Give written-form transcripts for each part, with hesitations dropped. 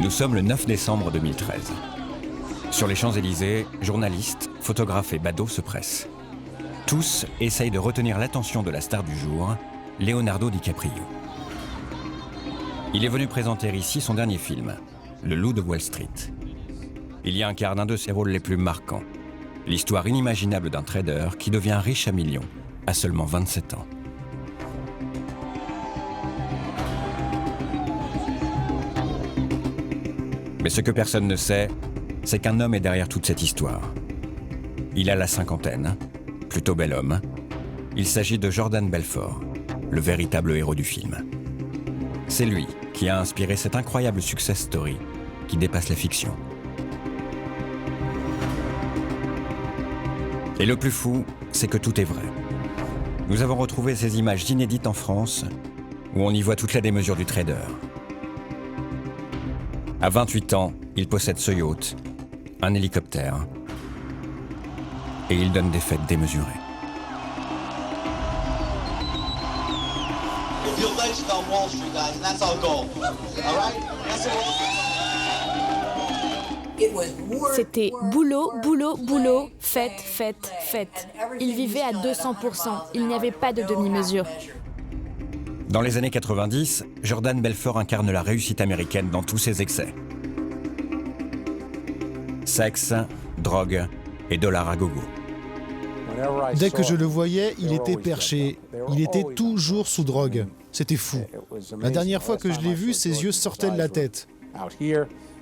Nous sommes le 9 décembre 2013. Sur les Champs-Élysées, journalistes, photographes et badauds se pressent. Tous essayent de retenir l'attention de la star du jour, Leonardo DiCaprio. Il est venu présenter ici son dernier film, Le Loup de Wall Street. Il y incarne un de ses rôles les plus marquants, l'histoire inimaginable d'un trader qui devient riche à millions à seulement 27 ans. Mais ce que personne ne sait, c'est qu'un homme est derrière toute cette histoire. Il a la cinquantaine, plutôt bel homme. Il s'agit de Jordan Belfort, le véritable héros du film. C'est lui qui a inspiré cette incroyable success story qui dépasse la fiction. Et le plus fou, c'est que tout est vrai. Nous avons retrouvé ces images inédites en France, où on y voit toute la démesure du trader. À 28 ans, il possède ce yacht, un hélicoptère, et il donne des fêtes démesurées. If you're legend on Wall Street, guys, and that's our goal. All right? That's it. C'était boulot, boulot, boulot, fête, fête, fête. Il vivait à 200%, il n'y avait pas de demi-mesure. Dans les années 90, Jordan Belfort incarne la réussite américaine dans tous ses excès. Sexe, drogue et dollars à gogo. Dès que je le voyais, il était perché. Il était toujours sous drogue. C'était fou. La dernière fois que je l'ai vu, ses yeux sortaient de la tête.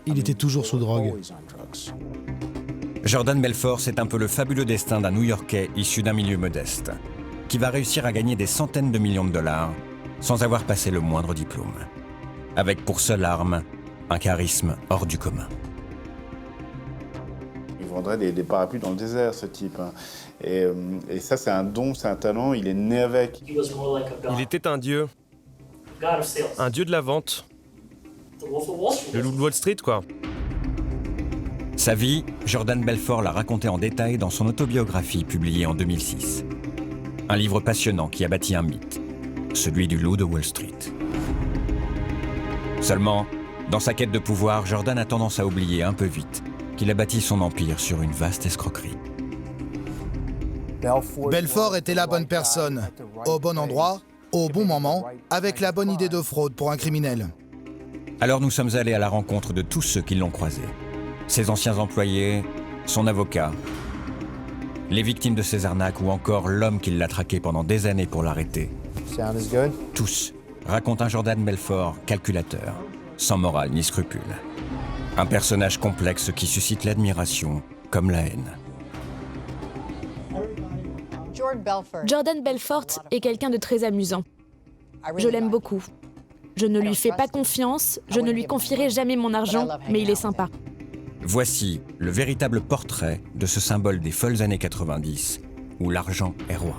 Il était toujours sous drogue. Jordan Belfort, c'est un peu le fabuleux destin d'un New-Yorkais issu d'un milieu modeste, qui va réussir à gagner des centaines de millions de dollars sans avoir passé le moindre diplôme, avec pour seule arme un charisme hors du commun. Il vendrait des parapluies dans le désert, ce type. Et ça, c'est un don, c'est un talent, il est né avec. Il était un dieu de la vente. Le loup de Wall Street, quoi. Sa vie, Jordan Belfort l'a racontée en détail dans son autobiographie publiée en 2006. Un livre passionnant qui a bâti un mythe, celui du loup de Wall Street. Seulement, dans sa quête de pouvoir, Jordan a tendance à oublier un peu vite qu'il a bâti son empire sur une vaste escroquerie. Belfort était la bonne personne, au bon endroit, au bon moment, avec la bonne idée de fraude pour un criminel. Alors nous sommes allés à la rencontre de tous ceux qui l'ont croisé. Ses anciens employés, son avocat, les victimes de ses arnaques ou encore l'homme qui l'a traqué pendant des années pour l'arrêter. Tous racontent un Jordan Belfort calculateur, sans morale ni scrupule. Un personnage complexe qui suscite l'admiration comme la haine. Jordan Belfort est quelqu'un de très amusant. Je l'aime beaucoup. Je ne lui fais pas confiance, je ne lui confierai jamais mon argent, mais il est sympa. Voici le véritable portrait de ce symbole des folles années 90, où l'argent est roi.